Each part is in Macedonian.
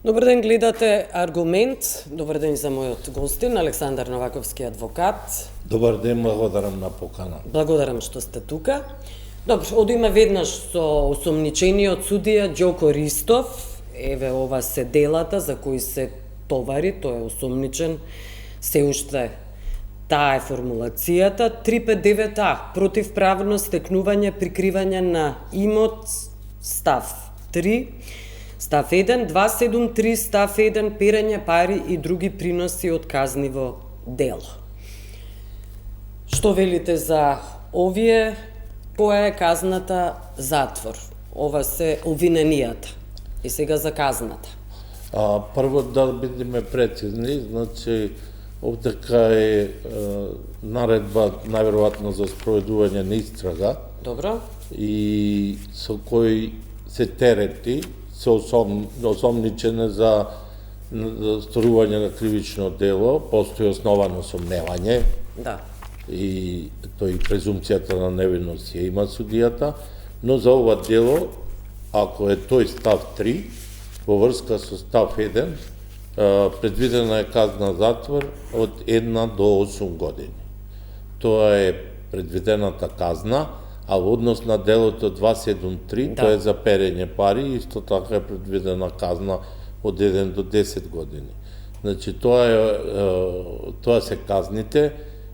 Добар ден, гледате Аргумент. Добар ден за мојот гостин, Александар Новаковски, адвокат. Добар ден, благодарам на покана. Благодарам што сте тука. Добро, одиме веднаш со осомничениот судија Ѓоко Ристов. Еве ова се делата за кои се товари, тој е осомничен. Се уште таа е формулацијата. 359А, противправно стекнување, прикривање на имот, став 3. Став 1, 273, став 1, перење пари и други приноси од казниво дело. Што велите за овие? Која е казната? Затвор. Ова се обвиненијата. И сега за казната. Прво да бидеме прецизни, значи овдека е наредба најверојатно за спроведување на истрага. Добро. И со кој се терети се осомничене за сторување на кривично дело, постои основано сомневање. Да. И тој презумцијата на невиност ја има судијата, но за ова дело, ако е тој став 3, во врска со став 1, предвидена е казна затвор од 1 до 8 години. Тоа е предвидената казна, а во однос на делото 273, тоа е за перење пари, исто така е предвидена казна од 1 до 10 години. Значи, тоа се казните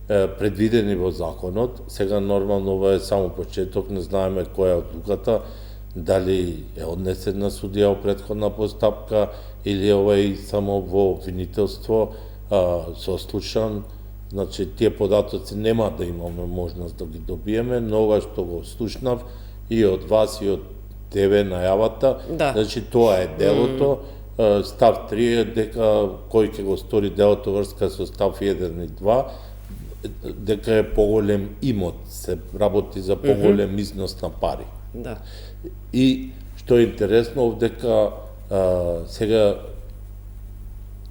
предвидени во законот. Сега нормално ова е само почеток, не знаеме која е одлуката, дали е однесена судија во претходна постапка или ова е само во обвинителство сослушан. Значи, тие податоци нема да имаме можност да ги добиеме, но ова што го слушнав и од вас и од тебе најавата, значи тоа е делото. Став 3 е дека кој ќе го стори делото врска со став 1 и 2, дека е поголем имот, се работи за поголем износ на пари. Да. И што е интересно, овдека сега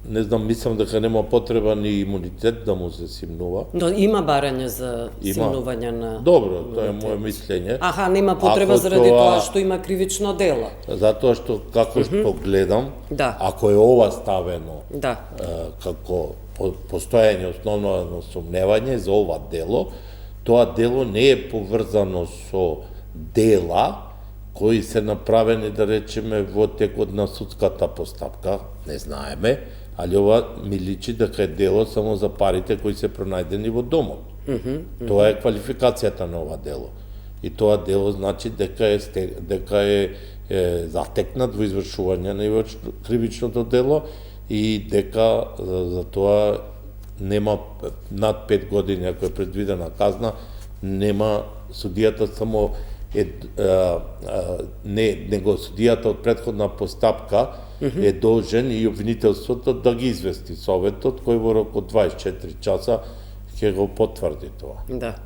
не знам, мислам дека нема потреба ни имунитет да му се симнува. Но има барање за симнување на... Добро, тоа е моје мислење. Аха, нема потреба заради тоа што има кривично дело. Затоа што, како што гледам, ако е ова ставено како постојање основно сомневање за ова дело, тоа дело не е поврзано со дела кои се направени, да речеме, во текот на судската постапка, не знаеме, али ова ми личи дека е дело само за парите кои се пронајдени во домот. Тоа е квалификацијата на ова дело. И тоа дело значи дека е затекнат во извршување на кривичното дело и дека за тоа нема над 5 години, ако е предвидена казна, нема судијата само него судијата од претходна постапка е должен и обвинителството да ги извести советот, кој во рок од 24 часа ќе го потврди тоа. Да.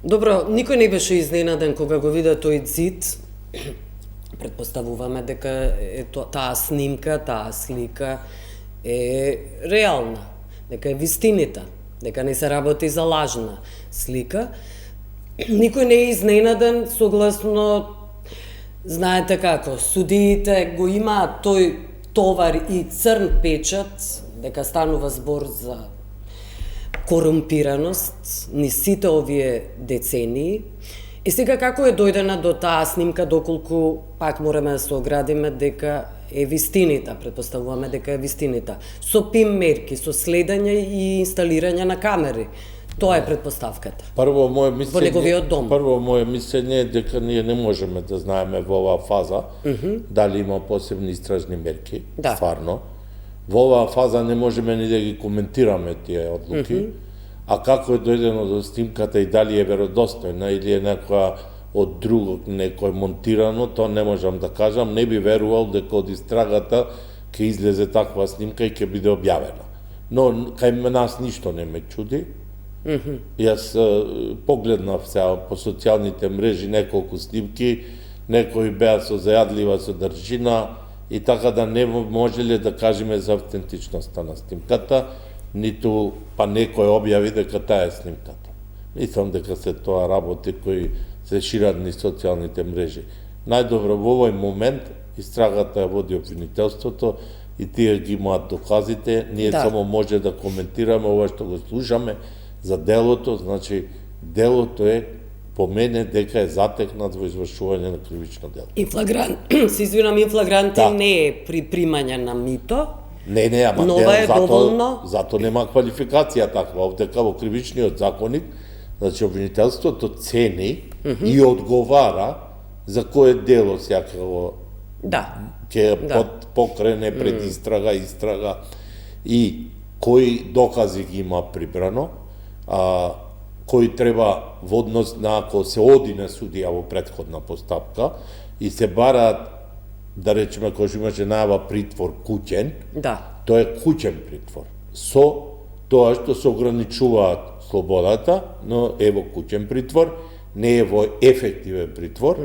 Добро, никој не беше изненаден кога го виде тој ѕид. Предпоставуваме дека таа снимка, таа слика е реална, дека е вистинита, дека не се работи за лажна слика. Никој не е изненаден, согласно, знаете како, судиите го имаат тој товар и црн печат, дека станува збор за корумпираност ни сите овие децении. И сега како е дојдена до таа снимка, доколку пак мораме да се оградиме дека е вистинита, предпоставуваме дека е вистинита, со пим мерки, со следење и инсталирање на камери. Тоа е предпоставката. Прво моје мислење, во неговиот дом. Прво моје мислење е дека ние не можеме да знаеме во оваа фаза дали има посебни истражни мерки, стварно. Во оваа фаза не можеме ни да ги коментираме тие одлуки. А како е дојдено до снимката и дали е веродостојна или е некоја од друг некој монтирано, тоа не можам да кажам. Не би верувал дека од истрагата ќе излезе таква снимка и ќе биде објавена. Но кај нас ништо не ме чуди. Јас погледнав сега по социјалните мрежи неколку снимки, некои беа со зајадлива содржина и така да не можеле да кажеме за автентичноста на снимката, ниту па некој објави дека таа е снимката. Мислам дека се тоа работи кои се шират низ социјалните мрежи. Најдобро во овој момент истрагата ја води обвинителството, и тие ги имаат доказите, ние само може да коментираме ова што го слушаме за делото, значи делото е по мене дека е затекнат во извршување на кривично дело. Се извинам, инфлагрантен не е при примање на мито. Не, ама Нова е доволно. Зато нема квалификација таква. Овдека во кривичниот законник, значи обвинителството цени и одговара за кое дело сякако ќе покрене пред истрага и кои докази ги има прибрано, кои треба во однос на ако се оди на судија во претходна постапка и се бараат, да речеме, кој што имаше најава притвор куќен, тоа е куќен притвор. Со тоа што се ограничуваат слободата, но е во куќен притвор, не е во ефективен притвор.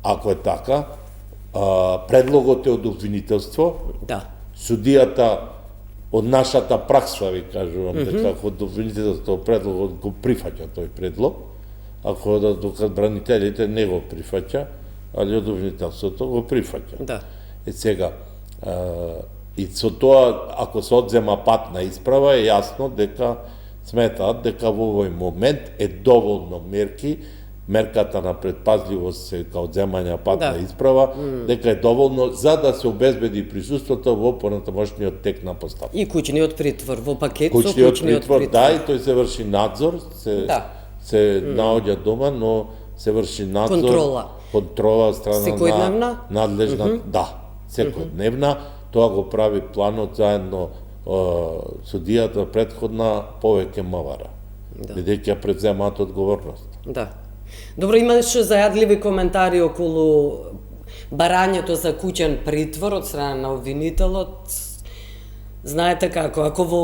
Ако е така, предлогот е од обвинителство. Судијата од нашата пракса, ви кажувам, дека ако од обвинителството предлогот го прифаќа тој предлог, ако докато бранителите не го прифаќа, али од обвинителството го прифаќа. Сега, и со тоа, ако се одзема патна исправа, е јасно дека сметаат дека во овој момент е доволно мерката на предпазливост се као одземање патна исправа, дека е доволно за да се обезбеди присуството во понатамошниот тек на постапка. И куќниот притвор во пакет со куќниот притвор. И тој се врши надзор, се наоѓа дома, но се врши надзор, контрола од страна на надлежна, секојдневна. Тоа го прави планот заедно судијата претходна повеќе мавара, бидејќи ја преземаат одговорност. Добро, имаше зајадливи коментари околу барањето за куќен притвор од страна на обвинителот. Знаете како, ако во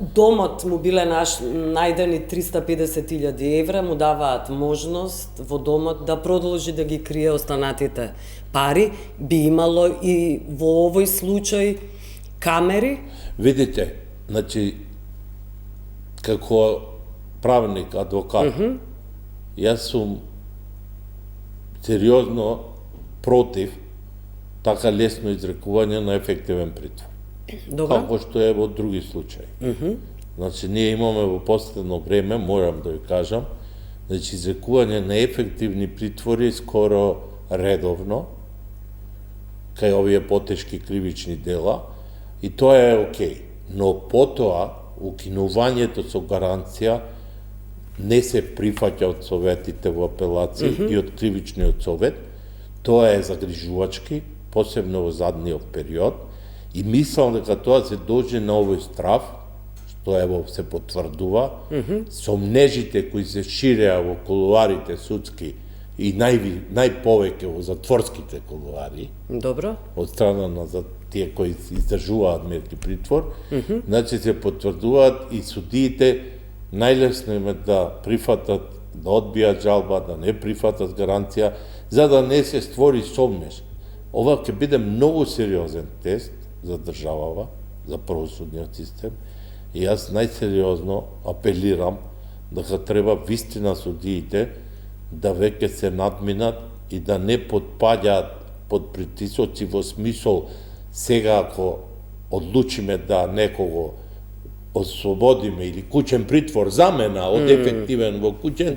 домот му биле најдени 350.000 евра, му даваат можност во домот да продолжи да ги крие останатите пари, би имало и во овој случај камери? Видите, значи, како правник, адвокат, јас сум сериозно против така лесно изрекување на ефективен притвор. Како што е во други случаи. Значи, ние имаме во последно време, морам да ви кажам, значи, изрекување на ефективни притвори скоро редовно, кај овие потешки кривични дела, и тоа е окей. Но потоа, укинувањето со гаранција не се прифаќа од советите во апелација и од кривичниот совет, тоа е загрижувачки, посебно во задниот период, и мислам дека тоа се дължи на овој страв, што ево се потврдува, сомнежите кои се ширеа во кулуарите судски и најповеќе во затворските кулуари, од страна на тие кои издржуваат мерки притвор, значи се потврдуваат и судиите најлесно им е да прифатат, да одбијат жалба, да не прифатат гаранција, за да не се створи сомнеж. Ова ќе биде многу сериозен тест за државава, за правосудниот систем, и јас најсериозно апелирам дека треба вистина судиите да веќе се надминат и да не подпаѓаат под притисоци во смисол сега ако одлучиме да некого ослободиме или куќен притвор замена од ефективен во куќен,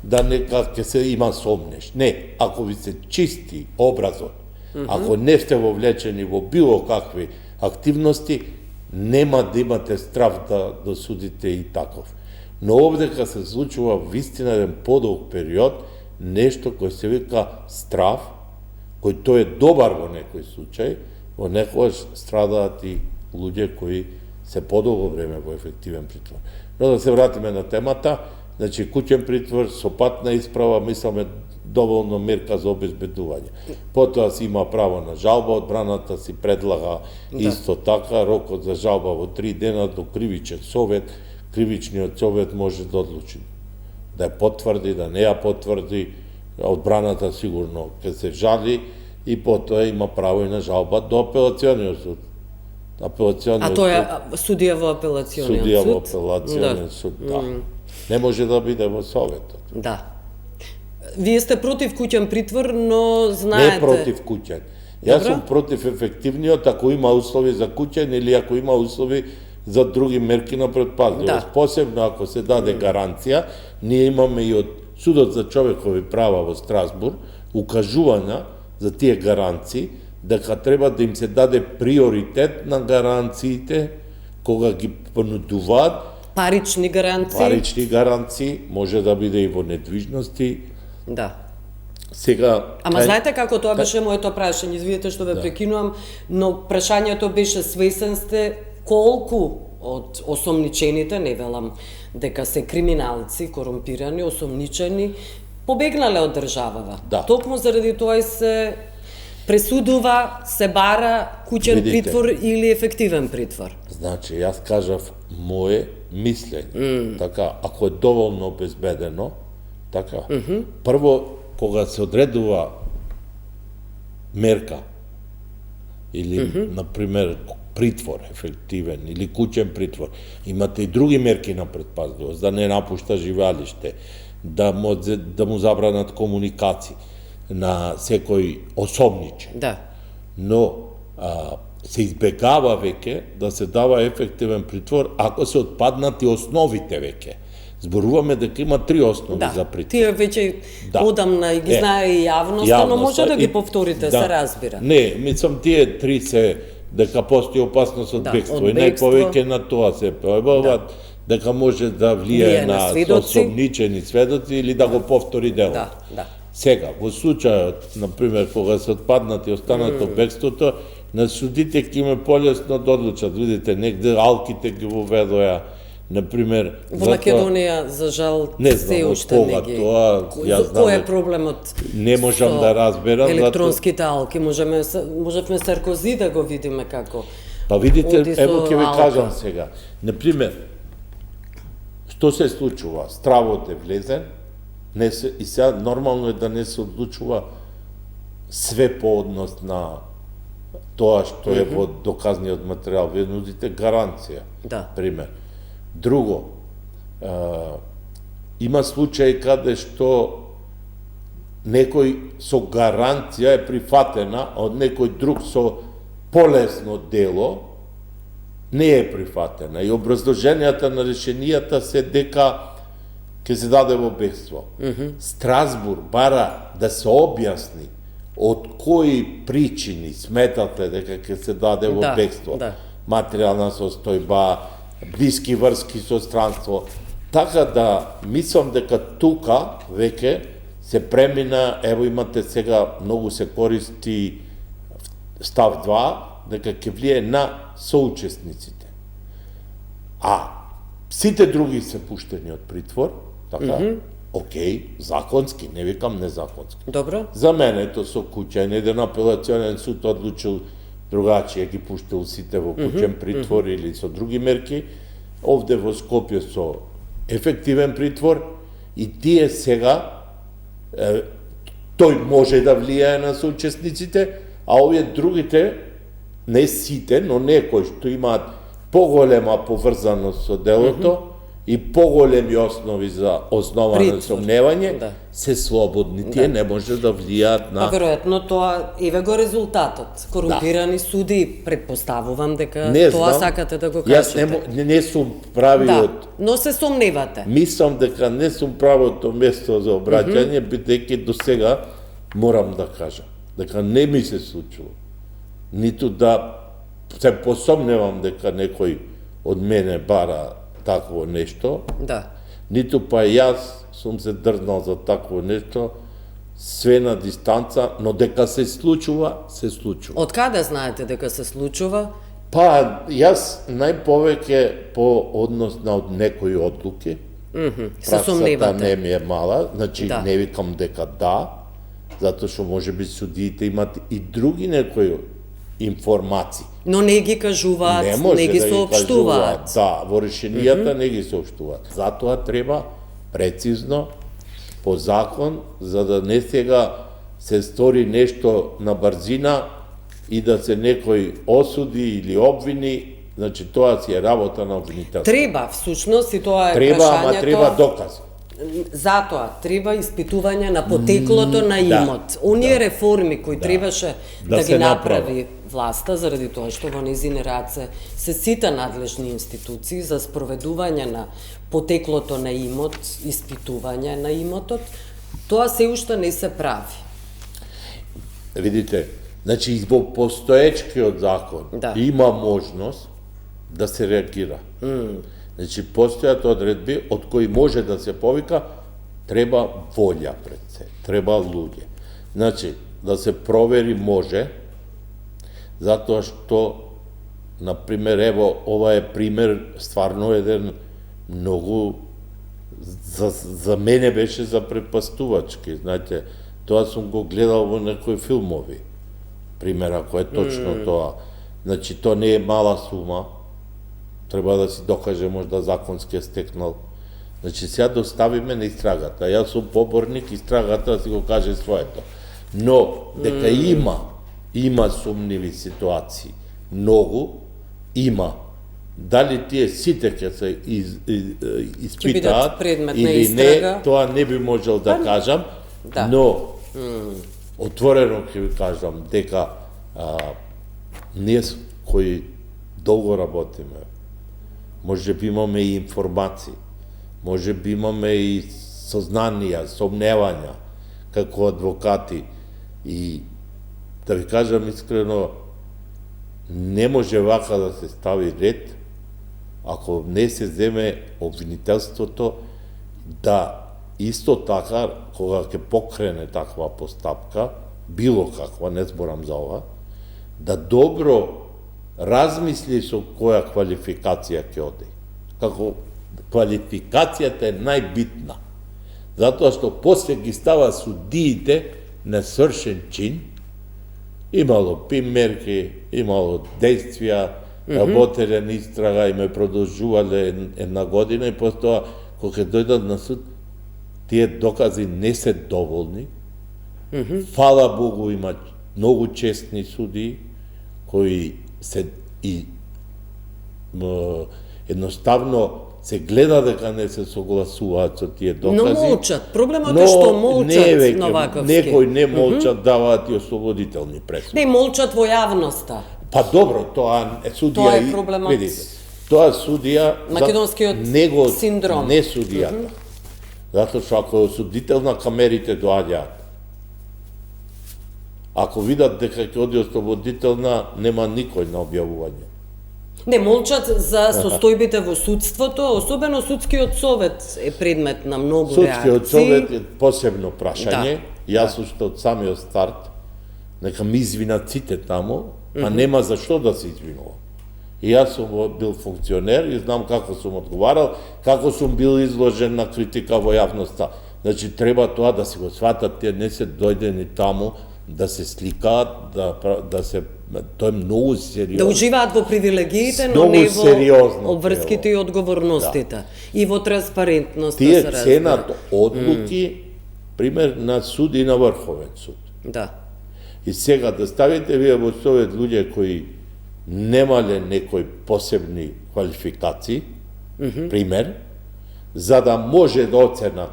да нека ќе се има сомнеж. Не, ако ви се чисти образот, ако не сте вовлечени во било какви активности, нема да имате страв да досудите и таков. Но овдека се случува вистина еден подолг период, нешто кој се вика страв, кој тој е добар во некој случај, во некојаш страдаат и луѓе кои се подолго време во ефективен притвор. Но да се вратиме на темата, значи куќен притвор со патна исправа, мисламе доволно мерка за обезбедување. Потоа си има право на жалба, одбраната си предлага исто така, рокот за жалба во 3 дена до кривичен совет, кривичниот совет може да одлучи. Да ја потврди, да не ја потврди, одбраната сигурно ќе се жали и потоа има право и на жалба до апелациониот суд. А тој е судија во апелациониот суд? Судија во апелациониот суд, да. Не може да биде во советот. Да. Вие сте против куќен притвор, но знаете... Не против куќен. Јас сум против ефективниот ако има услови за куќен или ако има услови за други мерки на предпазливост. Посебно ако се даде гаранција, ние имаме и од Судот за човекови права во Страсбург укажувања за тие гаранции, дека треба да им се даде приоритет на гаранциите кога ги понудуваат. Парични гаранции. Парични гаранции, може да биде и во недвижности. Да. Сега... Ама знаете како тоа беше моето прашање, извинете што ве прекинувам, но прашањето беше свесен сте колку од осомничените, не велам дека се криминалци, корумпирани, осомничени, побегнале од државава. Да. Токму заради тоа и се пресудува, се бара куќен притвор или ефективен притвор. Значи, јас кажав мое мислење. Така, ако е доволно обезбедено, така, прво, кога се одредува мерка, или, например, притвор ефективен, или куќен притвор, имате и други мерки на предпазливост, да не напушта живеалиште, да му забранат комуникации на секој осомничен. Да. Но се избегава веќе да се дава ефективен притвор ако се отпаднати основите веќе. Зборуваме дека има 3 основи за притвор. Тие веќе одамна и ги знае и јавноста, но може да ги повторите, се разбира. Не, мислам тие 3 се дека постои опасност од бегство и најповеќе на тоа се појавуваат дека може да влијае на осомничени сведоци или да го повтори делото. Сега, во случајот, например, кога се отпаднати и останат од бегството, на судите ќе им е полесно да одлучат. Видите, негде алките ги воведоа, например... Во Македонија, за жал, се уште не ги... Кој е проблемот? Не можам да разберам. Електронските алки, можевме Саркози да го видиме како... Па видите, ево ќе ви кажам сега. Например, што се случува? Стравот е влезен, и сега нормално е да не се одлучува све по однос на тоа што е во доказниот материјал. Вие нудите гаранција, пример. Друго, има случаи каде што некој со гаранција е прифатена од некој друг со полесно дело, не е прифатена. И образложенијата на решенијата се дека ќе се даде во бегство. Страсбург бара да се објасни од кои причини сметате дека ќе се даде во бегство. Материјална состојба, блиски врски со странство. Така да, мислам дека тука веќе се премина, ево имате сега, многу се користи став 2, дека ќе влие на соучесниците. А сите други се пуштени од притвор, така, окей, законски, не викам незаконски. Добро. За мене тоа со куќен, еден апелационен суд одлучил другачија, ги пуштил сите во куќен притвор или со други мерки, овде во Скопје со ефективен притвор, и тие сега, тој може да влијае на соучесниците, а овие другите, не сите, но некои што имаат поголема поврзаност со делото и поголеми основи за основано сомневање, се слободни. Тие не може да влијаат на... Па веројатно тоа, еве го резултатот. Корумпирани суди, предпоставувам дека тоа сакате да го кажете. Јас не сум правиот... но се сомневате. Мислам дека не сум правото место за обраќање, бидејќи до сега морам да кажам дека не ми се случило. Ниту да се посомневам дека некој од мене бара такво нешто, ниту па јас сум се дрзнал за такво нешто, све на дистанца, но дека се случува, се случува. Од каде знаете дека се случува? Па, јас најповеќе по однос на од некои одлуки, праксата не ми е мала, значи не викам дека затоа што може би судиите имат и други некои информации. Но не ги кажуваат, не ги соопштуваат. Да, во решенијата не ги соопштуваат. Затоа треба прецизно, по закон, за да не сега се стори нешто на брзина и да се некој осуди или обвини, значи тоа си е работа на обвинителството. Треба, всушност, и тоа е прашањето. Треба, ама треба доказ. затоа треба испитување на потеклото на имот. Оние реформи кои требаше да ги направи власта, заради тоа што во незини раце се сите надлежни институции за спроведување на потеклото на имот, испитување на имотот, тоа се уште не се прави. Видите, значи во постоечкиот закон има можност да се реагира. Значи, постојат одредби од кои може да се повика, треба волја пред се, треба луѓе. Значи, да се провери може, затоа што, например, ево, ова е пример, стварно еден многу, за мене беше запрепастувачки, знаете, тоа сум го гледал во некои филмови, пример, ако е точно тоа. Значи, тоа не е мала сума, треба да си докаже можда законски е стекнал. Значи, сега доставиме на истрагата. Јас сум поборник, истрагата да си го каже своето. Но, дека има сумниви ситуации, многу, има. Дали тие сите ќе се испитаат или не, тоа не би можел да кажам, но отворено ќе ви кажам дека ние кои долго работиме, може би имаме и информации, може би имаме и сознанија, сомневања, како адвокати. И да ви кажам искрено, не може вака да се стави ред, ако не се земе обвинителството да исто така, кога ќе покрене таква постапка, било каква, не зборам за ова, да добро размисли со која квалификација ќе оди. Како квалификацијата е најбитна. Затоа што после ги става судиите на свршен чин, имало примерки, имало действија, работеле на истрага и ме продолжувале една година и после тоа, кога ќе дојдат на суд, тие докази не се доволни. Фала Богу, има многу честни судии кои се и едноставно се гледа дека не се согласуваат со тие докази. Но молчат. Проблемот е што молчат на ваковски. Некои не молчат, даваат и освободителни пресуди. Не молчат во јавноста. Па добро, тоа е судија. Тоа е проблемот. Видите, тоа судија македонскиот синдром. Не судијата. Затоа што ако е осудителна, камерите доаѓаат. Ако видат дека ќе оди ослободителна, нема никој на објавување. Не, молчат за состојбите во судството, особено судскиот совет е предмет на многу реакции. Судскиот совет е посебно прашање. Јас уште од самиот старт, нека ми извинат сите таму, а нема за што да се извинува. И јас сум бил функционер и знам како сум одговарал, како сум бил изложен на критика во јавноста. Значи, треба тоа да се го сватат, тие не се дојдени таму да се сликаат, да се тоа е многу сериозно. Да уживаат во привилегиите, но не во обврските и одговорностите. И во транспарентност. Тие ценат одлуки, пример на суд и на Врховен суд. Да. И сега да ставите вие во совет луѓе кои немале некои посебни квалификации, пример, за да може да оценат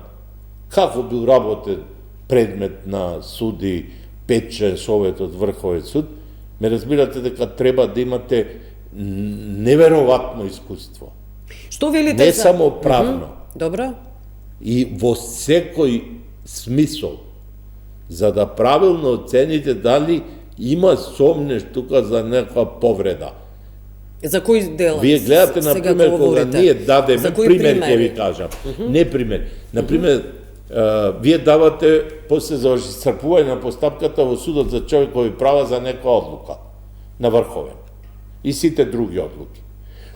како бил работен предмет на суди 5-член совет од Врховен суд, ме разбирате дека треба да имате неверојатно искуство. Што велите не само правно. Добро. И во секој смисол, за да правилно оцените дали има сомнеш тука за некоја повреда. За кој дел? Вие гледате, например, кога ние дадеме, пример ќе ви кажам, не пример, например, вие давате, после заврши исцрпување на постапката во судот за човекови права за некоја одлука на Врховен и сите други одлуки.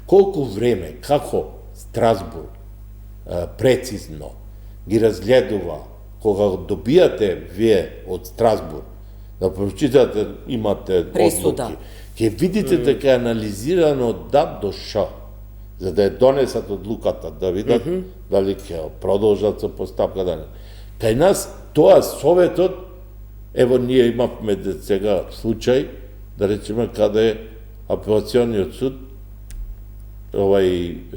Колку време, како Страсбург прецизно ги разгледува, кога добијате вие од Страсбург, да прочитате, имате одлуки, ќе видите дека е анализирано од Да до Ш, за да ја донесат одлуката, да видат дали ќе продолжат со постапка, да не. Кај нас тоа советот, ево ние имавме сега случај, да речеме каде апелациониот суд,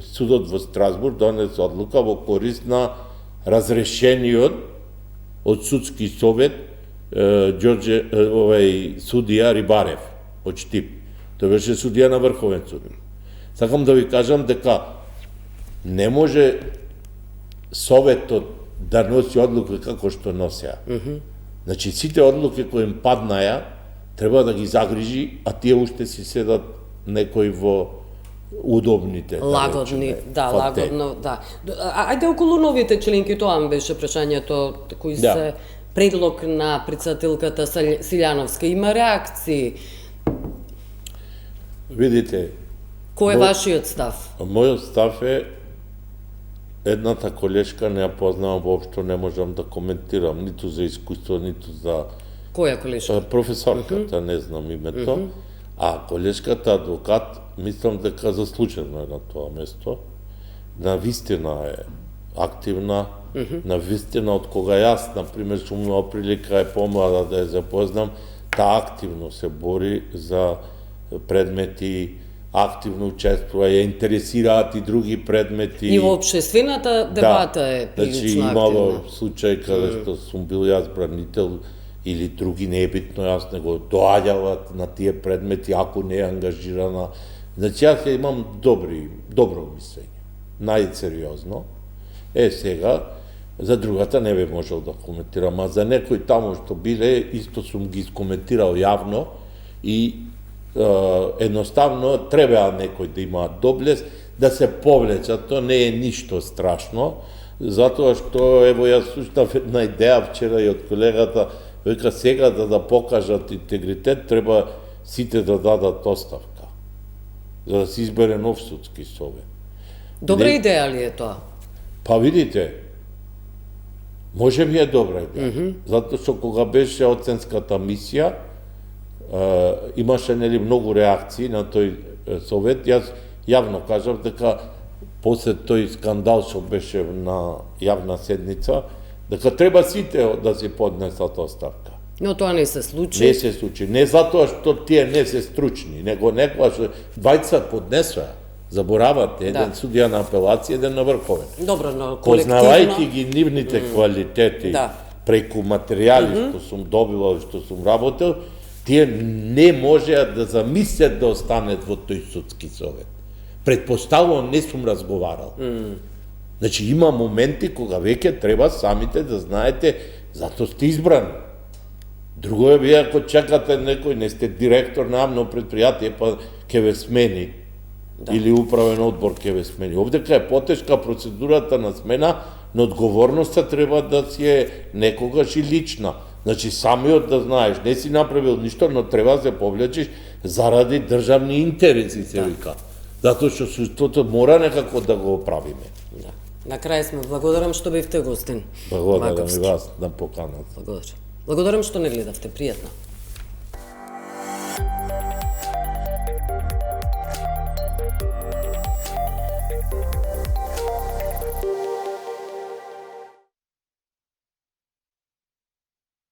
судот во Страсбург донесе одлука во корист на разрешениот од судски совет Ѓорѓе судија Рибарев од Штип. Тој беше судија на Врховен суд. Сакам да ви кажам дека не може советот да носи одлуки како што носеа. Значи сите одлуки кои им паднаја треба да ги загрижи, а тие уште си седат некои во удобните, лагодни, лагодно, да. Ајде околу новите членки, тоа ми беше прашањето, кои се предлог на председателката Силјановска. Има реакции? Видите, кој е вашиот став? Мојот став е едната колешка не ја познавам воопшто, не можам да коментирам ниту за искуство, ниту за која колешка? Професорката, не знам името. А колешката адвокат, мислам дека заслужено е на тоа место. На вистина е активна, на вистина од кога јас, например, сум имал прилика помлада да ја запознам, таа активно се бори за предмети, активно учествува, ја интересираат и други предмети. И во општествената дебата е прилично активна. Значи имало случај каде што сум бил јас бранител или други, не е битно, јас него доаѓават на тие предмети, ако не е ангажирана. Значи јас имам добро мислење, најсериозно. Сега, за другата не би можел да коментирам, а за некои таму што биле, исто сум ги искоментирал јавно и едноставно треба некој да има доблест, да се повлечат, тоа не е ништо страшно, затоа што, ево, јас слушнав една идеја вчера и од колегата, века сега да покажат интегритет, треба сите да дадат оставка, за да се избере нов судски совет. Добра идеја ли е тоа? Па видите, може би е добра идеја, затоа што кога беше оценската мисија, имаше нели многу реакции на тој совет. Јас јавно кажав дека после тој скандал што беше на јавна седница, дека треба сите да си поднесат оставка. Но тоа не се случи. Не се случи. Не затоа што тие не се стручни, него некогаш двајца поднесоа. Заборавате, еден судија на апелација, еден на Врховен. Добро, но колективно... Познавајќи ги нивните квалитети преку материјали што сум добивал и што сум работел, тие не можеа да замислят да останат во тој судски совет. Предпоставувам, не сум разговарал. Значи, има моменти кога веќе треба самите да знаете зато сте избрани. Друго е вие ако чекате некој, не сте директор на јавно предпријатие, па ќе ве смени, или управен одбор ќе ве смени. Овдека е потешка процедурата на смена, но одговорноста треба да си е некогаш и лична. Значи, самиот да знаеш, не си направил ништо, но треба да се повлечиш заради државни интереси, се вика. Затоа што суштото мора некако да го оправиме. На крај сме. Благодарам што бевте гостин. Благодарам и вас на поканата. Благодарам што не гледавте. Пријатно.